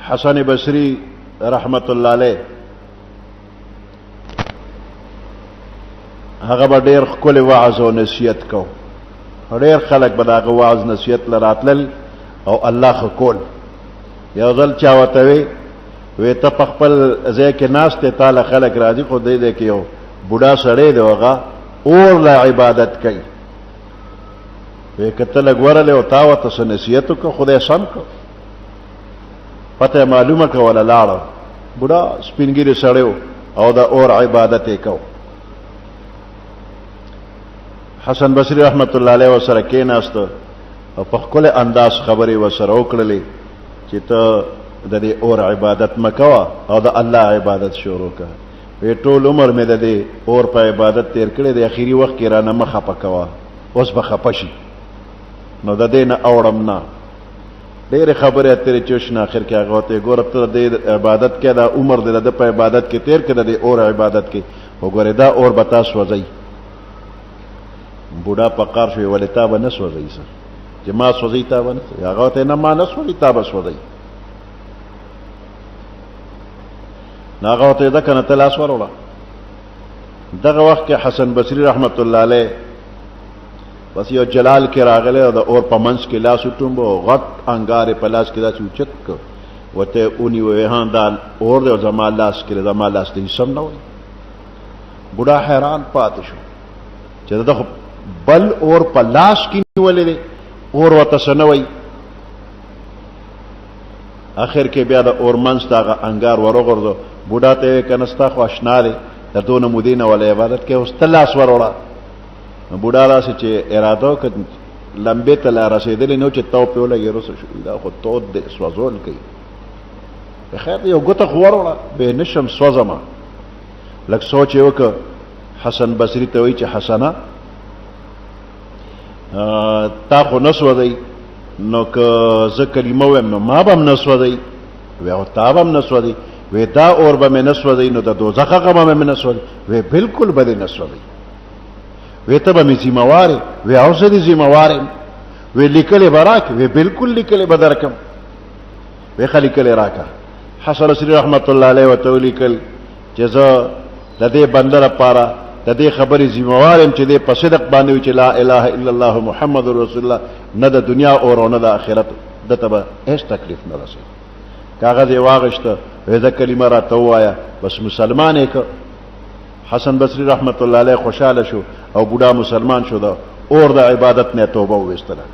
حسن بصری رحمت الله علیه هغه به ډېر ښکلی وعظ او نصیحت کو. ډېر خلک به د هغه وعظ نصیحت له راتلل او الله ښه کول. یو ځل چا ورته وی ته په خپل ځای کې ناست دی، تا له خلک راځي، خو دی دی کې یو بوډا سړی دی، هغه اور له عبادت کوي. وی که ته لږ ورغلی او تا ورته څه نصیحت وکړه، خدای سم کړ، پته یې معلومه کوله، لاړه. بوډا سپین ږیری سړی و او د اور عبادت یې کو. حسن بصری رحمت الله علیه ورسره کېناسته او په ښکلی انداز خبرې ورسره وکړلې چې ته د دې اور عبادت مه کوه او د الله عبادت شروع کړه. وی ټول عمر مې د دې اور په عبادت تیر کړی دی، اخري وخت کې رانه مه خفه کوه، اوس به خفه شي، نو د دې نه اوړم نه. ډېرې خبرې اترې چې وشي، اخر کې هغه ورته ګوره ته د دې عبادت کې دا عمر دی د په عبادت کې تیر کړه، د دې اور عبادت کې، خو ګورې دا اور به تا سوځئ. بوډا په قار شو، ولې تا به نه سوځئ سر چې ما سوځئ تا به نه سوځئ؟ هغه ورته نه ما نه سوځئ، تا به سوځئ. نو هغه ورته ده که نه ته لاس وروړه. دغه وخت کې حسن بصری رحمت الله علیه بس یو جلال کې راغلی او د اور په منځ کې لاس وټومبه او غټ انګار یې په لاس کې داسې اوچت کړ، ورته ونیوی، ها دا اور دی او زما لاس کې دی، زما لاس ته هېڅ هم نه وایي. بوډا حیران پاتې شو چې د خو بل اور په لاس کې نیولی دی، اور ورته څه نه وایي. اخر کې بیا د اور منځ ته هغه انګار وروغورځو. بوډا ته یې ویې که نه ستا خو اشنا دی، د دونه مودې نه وله عبادت کوې، اوس ته لاس وروړه. بوډا داسې چې اراده وکړه لمبې ته لا رسېدلې نه و چې تو پې ولګې رسه شو، دا خو تود دی، سوځول کوي. خیر یو ګوته خو وروړه، بې نشم سوځمه. لږ سوچ یې وکړه، حسن بصري ته وایي چې حسنه تا خو نه سوځئ، نو که زه کلمه ویم نو ما به هم نه سوځئ. وی او تا به هم نه سوځئ. وی دا اور به مې نه سوځئ نو د دوزخ هغه به مې نه سوځئ. وی بلکل به دې نه سوځئ. وی ته به مې ذمهوار یې؟ وی او زه دې ذمهوار یم. وی لیکلې به راکړې؟ وی بلکل لیکلې به درکړم. وی ښه لیکلې راکړه. حسن بصري رحمت الله علیه ورته ولیکل چې زه د دې بنده لپاره د دې خبرې ذمهوار یم چې دې په صدق باندې وي چې لا اله الا الله محمد رسول الله، نه د دنیا اور او نه د آخرت دته به هېڅ تکلیف نه رسوي. کاغذ یې واغېسته، وی زه کلمه راته ووایه، بس مسلمان یې کړ. حسن بصري رحمت الله علیه خوشحاله شو او بوډا مسلمان شو، د اور د عبادت نه توبه وویستله.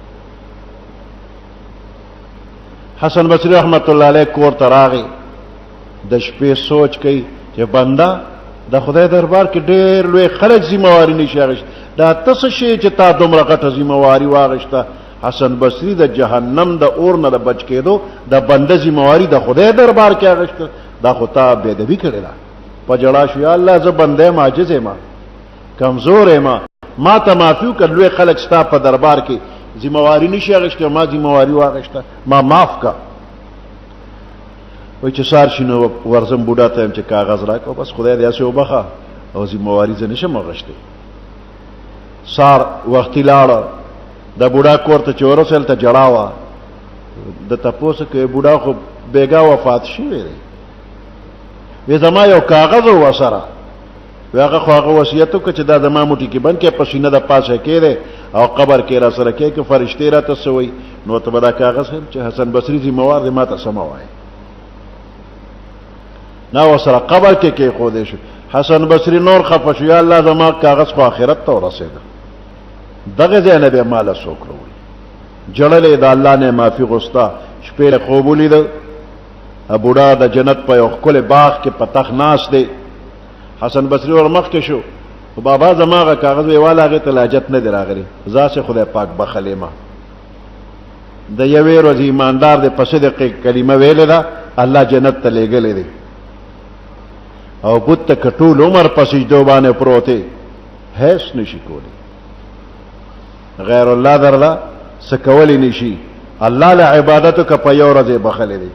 حسن بصري رحمت الله علیه کور ته راغی، د شپې سوچ کوي چې بنده د خدای دربار کې ډېر لوی خلک ذمهواري نشي اخیستی، دا ته څه شی چې تا دومره غټه ذمهواري واخیسته؟ حسن بصري د جهنم د اور نه د بچ کېدو د بنده ذمهواري د خدای دربار کې اخیسته، دا خو تا بېادبي کړې ده. په ژړا شو، یا الله زه بنده یم، عاجز یم، کمزور یم، ما ته معافي وکړه. لوی خلک ستا په دربار کې ذمهواري نشي اخیستی، ما ذمهواري واخیسته، ما معاف کړه. وایي چې سهار شي نو ورځم بوډا ته یم چې کاغذ راکړه، بس خدای دې هسې وبخه او ذمهواري زه نشم اخیستی. سهار وختي لاړه، د بوډا کور ته چې ورسېدل ته جړا وه. د تپوس کوي بوډا خو بیګا وفات شوی دی. وی زما یو کاغذ و ورسره، وی هغه خو هغه وصیت وکړه چې دا زما موټي کې بند کړې، په سینه د پاسه کېدی او قبر کې را سره کېږي، فرشتې راته څه وایي. نو ته به دا کاغذ ښیم چې حسن بصري ذمهوار دی، ما ته څه مه وایي. نه ورسره قبر کې کېښودی شو. حسن بصري نور خفه شو، یا الله زما کاغذ خو آخرت ته ورسېده، دغه ځای نه بیا ماله څوک راوړي. جړلې د الله نه معافي غوښته. شپې خوب ولیده، بوډا د جنت په یو ښکلی باغ کې په تخت ناست دی. حسن بصري ور مخکې شو، خو بابا زما هغه کاغذ وی والا هغې ته لاجت نه دی راغلی، ځاسې خدای پاک بخلی ما. د یوې ورځې ایماندار دی، په صدق کلمه ویلې ده، الله جنت ته لېږلی دی. او بت ته که ټول عمر په سجدو باندې پروت دی، هېڅ نشي کولی. غیر الله درله څه کولی نشي. الله له عبادت که په یو ورځ یې بخلی دی.